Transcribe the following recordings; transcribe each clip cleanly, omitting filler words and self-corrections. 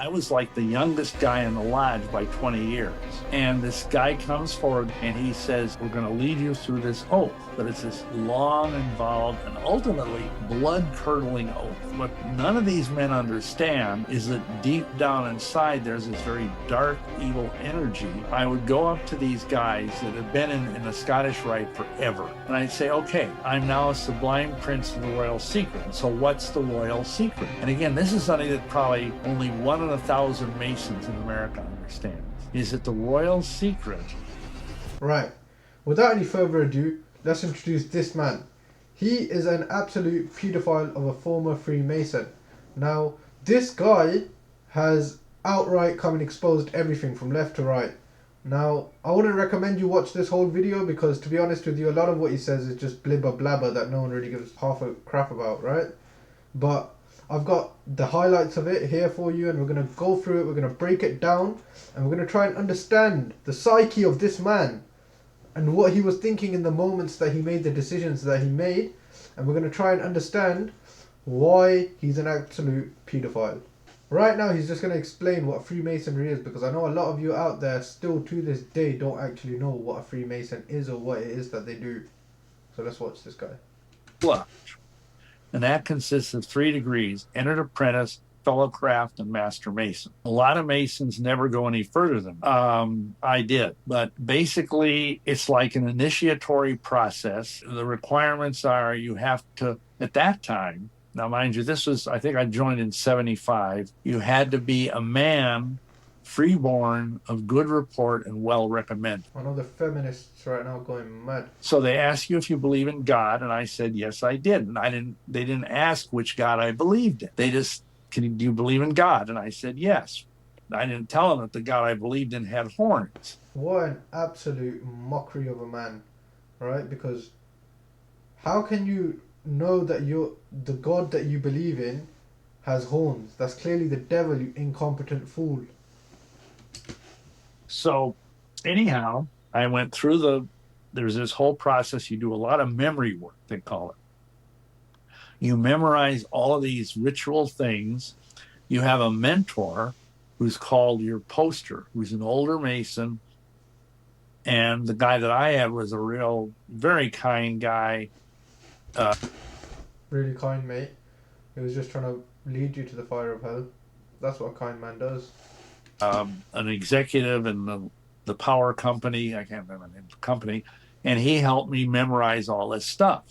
I was like the youngest guy in the lodge by 20 years. And this guy comes forward and he says, we're going to lead you through this oath. But it's this long, involved, and ultimately blood-curdling oath. What none of these men understand is that deep down inside, there's this very dark, evil energy. I would go up to these guys that have been in the Scottish Rite forever. And I'd say, okay, I'm now a sublime prince of the royal secret. So what's the royal secret? And again, this is something that probably only 1 in 1,000 Masons in America understands. Is it the royal secret? Right. Without any further ado, let's introduce this man. He is an absolute pedophile of a former Freemason. Now, this guy has outright come and exposed everything from left to right. Now, I wouldn't recommend you watch this whole video because, to be honest with you, a lot of what he says is just blibber blabber that no one really gives half a crap about, right? But I've got the highlights of it here for you, and we're going to go through it, we're going to break it down, and we're going to try and understand the psyche of this man and what he was thinking in the moments that he made the decisions that he made, and we're going to try and understand why he's an absolute pedophile. Right now, he's just going to explain what Freemasonry is, because I know a lot of you out there still to this day don't actually know what a Freemason is or what it is that they do. So let's watch this guy. Lodge. And that consists of 3 degrees: entered apprentice, fellow craft, and master mason. A lot of Masons never go any further than I did. But basically, it's like an initiatory process. The requirements are you have to, at that time, now mind you, this was, I think I joined in 75, you had to be a man, freeborn, of good report, and well recommended. I know the feminists right now going mad. So they asked you if you believe in God, and I said yes, I did. And they didn't ask which God I believed in. They just, do you believe in God? And I said yes. I didn't tell them that the God I believed in had horns. What an absolute mockery of a man, right? Because how can you know that the God that you believe in has horns? That's clearly the devil, you incompetent fool. So anyhow, I went through there's this whole process. You do a lot of memory work, they call it. You memorize all of these ritual things. You have a mentor who's called your poster, who's an older Mason. And the guy that I had was a real, very kind guy. Really kind, mate. He was just trying to lead you to the fire of hell. That's what a kind man does. An executive in the power company, I can't remember the name of the company, and he helped me memorize all this stuff.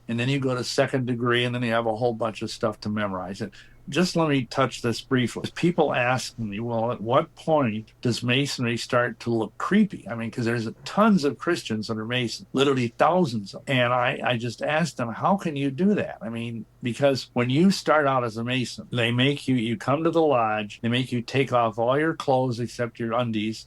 And then you go to 2nd degree, and then you have a whole bunch of stuff to memorize. And just let me touch this briefly. People ask me, well, at what point does Masonry start to look creepy? I mean, because there's tons of Christians that are Masons, literally thousands of them. And I just asked them, how can you do that? I mean, because when you start out as a Mason, they make you come to the lodge, they make you take off all your clothes except your undies.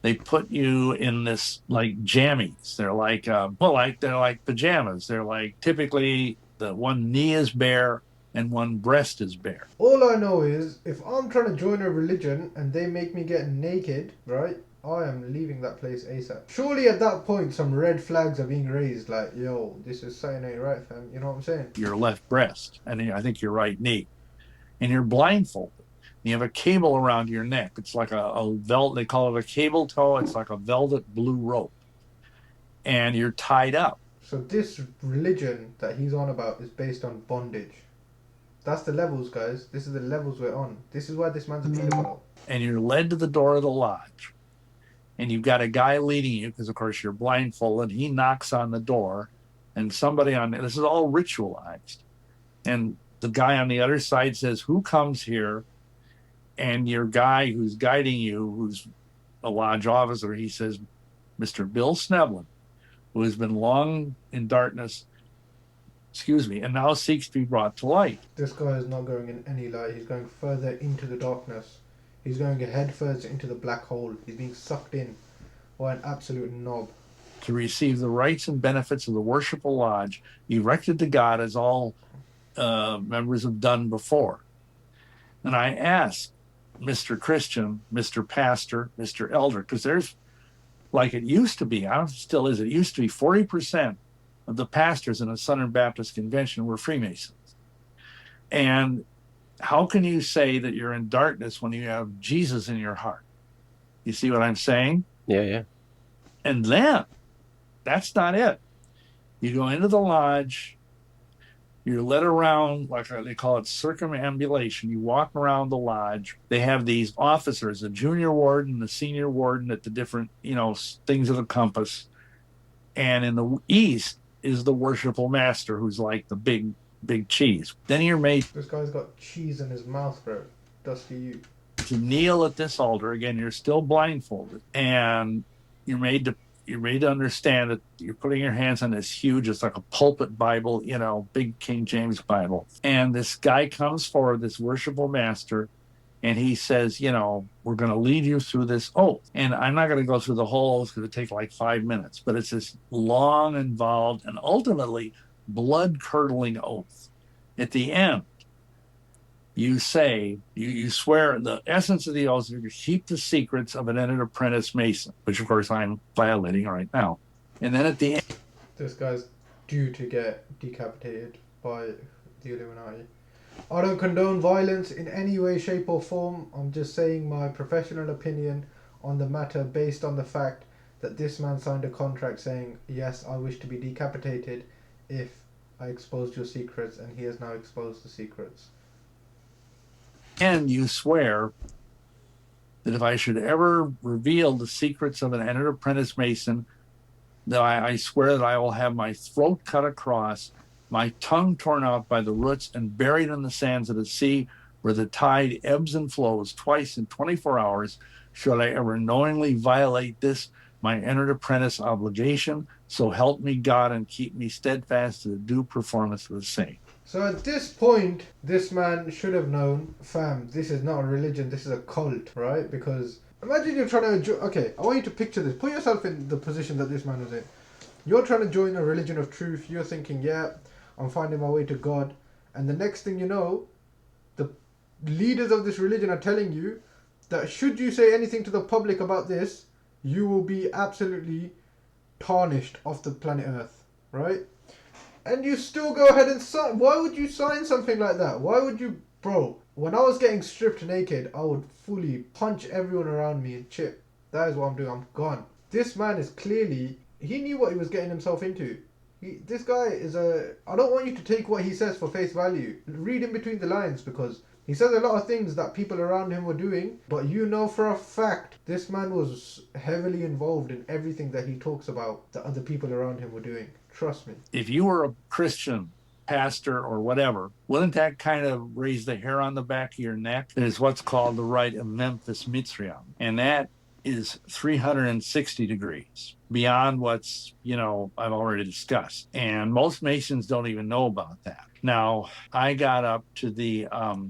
They put you in this like jammies. They're like, they're like pajamas. They're like, typically the one knee is bare and one breast is bare. All I know is, if I'm trying to join a religion and they make me get naked, right, I am leaving that place ASAP. Surely at that point some red flags are being raised, like, yo, this is something ain't right, fam. You know what I'm saying? Your left breast, and I think your right knee. And you're blindfolded. You have a cable around your neck. It's like a velvet, they call it a cable tow. It's like a velvet blue rope. And you're tied up. So this religion that he's on about is based on bondage. That's the levels, guys. This is the levels we're on. This is why this man's a pedophile. And you're led to the door of the lodge. And you've got a guy leading you, because of course you're blindfolded. He knocks on the door, and this is all ritualized. And the guy on the other side says, who comes here? And your guy who's guiding you, who's a lodge officer, he says, Mr. Bill Sneblin, who has been long in darkness, and now seeks to be brought to light. This guy is not going in any light. He's going further into the darkness. He's going head first into the black hole. He's being sucked in. What an absolute knob. To receive the rights and benefits of the worshipful lodge, erected to God as all members have done before. And I asked Mr. Christian, Mr. Pastor, Mr. Elder, because there's, like it used to be, I don't know if it still is, it used to be 40% of the pastors in a Southern Baptist convention were Freemasons. And How can you say that you're in darkness when you have Jesus in your heart? You see what I'm saying? Yeah, yeah. And then that's not it. You go into the lodge, you're led around, like they call it circumambulation. You walk around the lodge. They have these officers, a junior warden, the senior warden at the different, things of the compass. And in the east is the worshipful master, who's like the big cheese. Then you're made This guy's got cheese in his mouth, bro. Dusty you. to kneel at this altar. Again, you're still blindfolded, and you're made to understand that you're putting your hands on this huge, it's like a pulpit Bible, big King James Bible. And this guy comes forward, this worshipful master, and he says, we're going to lead you through this oath. And I'm not going to go through the whole oath because it takes like 5 minutes, but it's this long, involved, and ultimately blood-curdling oath. At the end, you say, you swear, the essence of the oath is to keep the secrets of an entered apprentice Mason, which of course I'm violating right now. And then at the end, This guy's due to get decapitated by the Illuminati. I don't condone violence in any way, shape, or form. I'm just saying my professional opinion on the matter based on the fact that this man signed a contract saying, yes, I wish to be decapitated if I exposed your secrets, and he has now exposed the secrets. and you swear that if I should ever reveal the secrets of an entered apprentice Mason, that I swear that I will have my throat cut across, my tongue torn out by the roots, and buried in the sands of the sea, where the tide ebbs and flows twice in 24 hours, should I ever knowingly violate this, my entered apprentice obligation. So help me God, and keep me steadfast to the due performance of the same. So at this point, this man should have known, fam, this is not a religion, this is a cult, right? Because imagine you're trying to, okay, I want you to picture this. Put yourself in the position that this man was in. You're trying to join a religion of truth. You're thinking, yeah, I'm finding my way to God. And the next thing you know, the leaders of this religion are telling you that should you say anything to the public about this, you will be absolutely tarnished off the planet Earth, right? And you still go ahead and sign. Why would you sign something like that? Why would you, bro? When I was getting stripped naked, I would fully punch everyone around me and chip. That is what I'm doing. I'm gone. This man is clearly, he knew what he was getting himself into. This guy is a, I don't want you to take what he says for face value. Read in between the lines, because he says a lot of things that people around him were doing, but you know for a fact this man was heavily involved in everything that he talks about that other people around him were doing. Trust me. If you were a Christian pastor or whatever, wouldn't that kind of raise the hair on the back of your neck? It is what's called the rite of Memphis Mitzrayim. And that is 360 degrees beyond what's, I've already discussed. And most Masons don't even know about that. Now, I got up to the,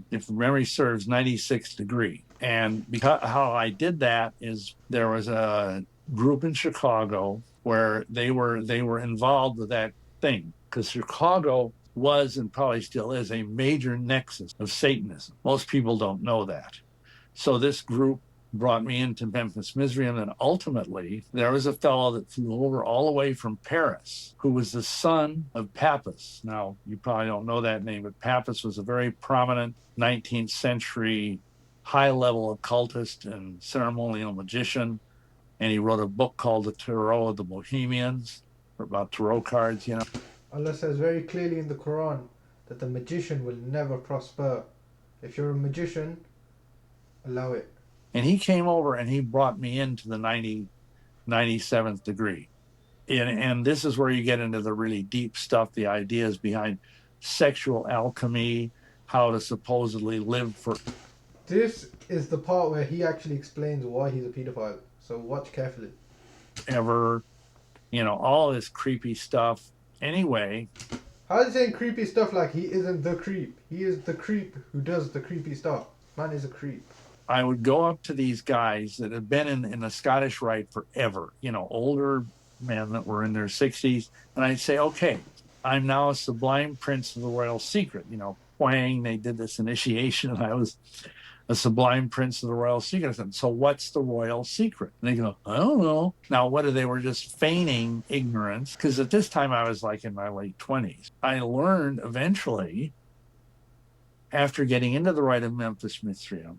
if memory serves, 96 degree. And because how I did that is there was a group in Chicago where they were involved with that thing, because Chicago was, and probably still is, a major nexus of Satanism. Most people don't know that. So this group brought me into Memphis Mizraim, and ultimately there was a fellow that flew over all the way from Paris, who was the son of Pappus. Now, you probably don't know that name, but Pappus was a very prominent 19th century high-level occultist and ceremonial magician, and he wrote a book called The Tarot of the Bohemians, about tarot cards, Allah says very clearly in the Quran that the magician will never prosper. If you're a magician, allow it. And he came over and he brought me into the 97th degree. And this is where you get into the really deep stuff, the ideas behind sexual alchemy, how to supposedly live for. This is the part where he actually explains why he's a pedophile. So watch carefully. Ever, all this creepy stuff. Anyway. How is he saying creepy stuff like he isn't the creep? He is the creep who does the creepy stuff. Man is a creep. I would go up to these guys that have been in the Scottish Rite forever, older men that were in their 60s. And I'd say, okay, I'm now a sublime prince of the royal secret. Wang, they did this initiation, and I was a sublime prince of the royal secret. I said, so what's the royal secret? And they go, I don't know. Now, whether they were just feigning ignorance, because at this time I was like in my late 20s. I learned eventually after getting into the Rite of Memphis Mithraeum.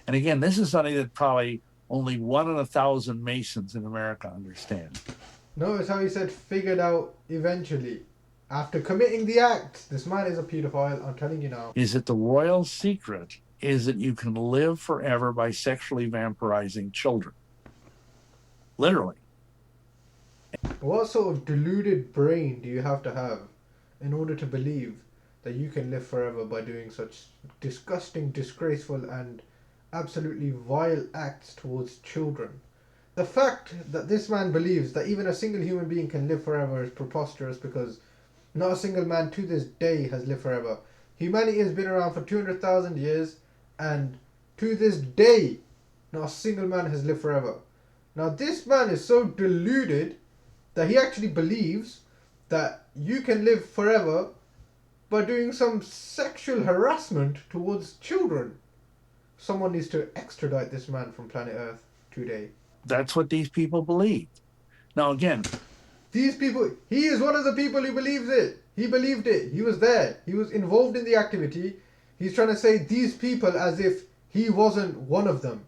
And again, this is something that probably only 1 in 1,000 Masons in America understand. Notice how he said figured out eventually. After committing the act, this man is a pedophile, I'm telling you now. Is that the royal secret is that you can live forever by sexually vampirizing children. Literally. What sort of deluded brain do you have in order to believe that you can live forever by doing such disgusting, disgraceful, and absolutely vile acts towards children? The fact that this man believes that even a single human being can live forever is preposterous, because not a single man to this day has lived forever. Humanity has been around for 200,000 years, and to this day, not a single man has lived forever. Now, this man is so deluded that he actually believes that you can live forever by doing some sexual harassment towards children. Someone needs to extradite this man from planet Earth today. That's what these people believe. Now, again, these people, he is one of the people who believes it. He believed it. He was there. He was involved in the activity. He's trying to say these people as if he wasn't one of them.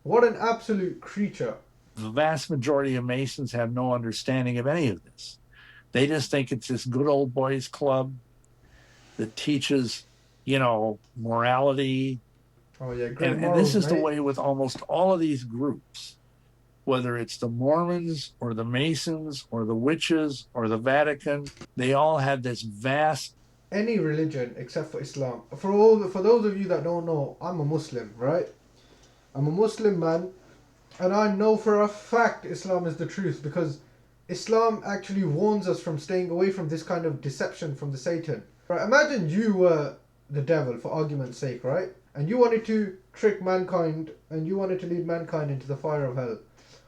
What an absolute creature. The vast majority of Masons have no understanding of any of this. They just think it's this good old boys club that teaches, morality. Oh yeah, great and morals, this is mate. the way with almost all of these groups, whether it's the Mormons or the Masons or the witches or the Vatican. They all have this vast... Any religion except for Islam. For those of you that don't know, I'm a Muslim, right? I'm a Muslim man, and I know for a fact Islam is the truth, because Islam actually warns us from staying away from this kind of deception from the Satan. Right? Imagine you were the devil, for argument's sake, right? And you wanted to trick mankind, and you wanted to lead mankind into the fire of hell.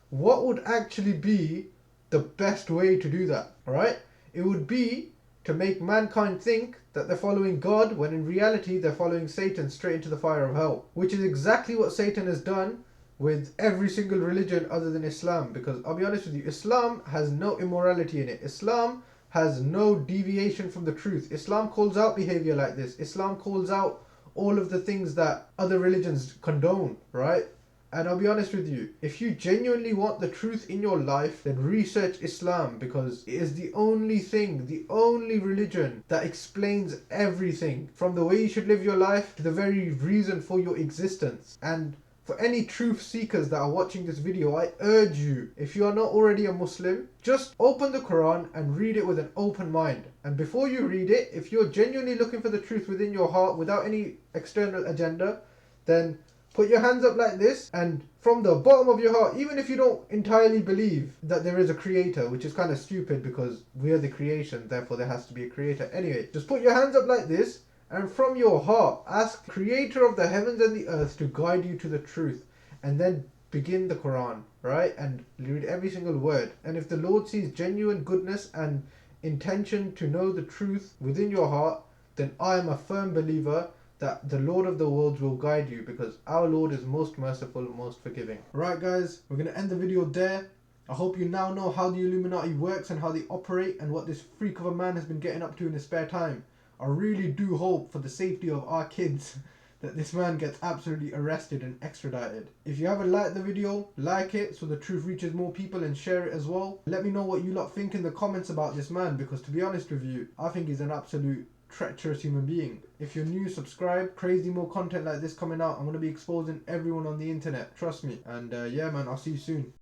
What would actually be the best way to do that, right? It would be to make mankind think that they're following God, when in reality they're following Satan straight into the fire of hell. Which is exactly what Satan has done with every single religion other than Islam. Because I'll be honest with you, Islam has no immorality in it. Islam has no deviation from the truth. Islam calls out behavior like this. Islam calls out all of the things that other religions condone, right? And I'll be honest with you, if you genuinely want the truth in your life, then research Islam, because it is the only thing, the only religion that explains everything, from the way you should live your life to the very reason for your existence. And for any truth seekers that are watching this video, I urge you, if you are not already a Muslim, just open the Quran and read it with an open mind. And before you read it, if you're genuinely looking for the truth within your heart without any external agenda, then put your hands up like this, and from the bottom of your heart, even if you don't entirely believe that there is a creator, which is kind of stupid because we are the creation, therefore there has to be a creator. Anyway, just put your hands up like this, and from your heart, ask the creator of the heavens and the earth to guide you to the truth. And then begin the Quran, right? And read every single word. And if the Lord sees genuine goodness and intention to know the truth within your heart, then I am a firm believer that the Lord of the worlds will guide you, because our Lord is most merciful, most forgiving. Right guys, we're going to end the video there. I hope you now know how the Illuminati works and how they operate, and what this freak of a man has been getting up to in his spare time. I really do hope, for the safety of our kids, that this man gets absolutely arrested and extradited. If you haven't liked the video, like it so the truth reaches more people, and share it as well. Let me know what you lot think in the comments about this man, because to be honest with you, I think he's an absolute treacherous human being. If you're new, subscribe. Crazy more content like this coming out. I'm going to be exposing everyone on the internet, trust me. And yeah man, I'll see you soon.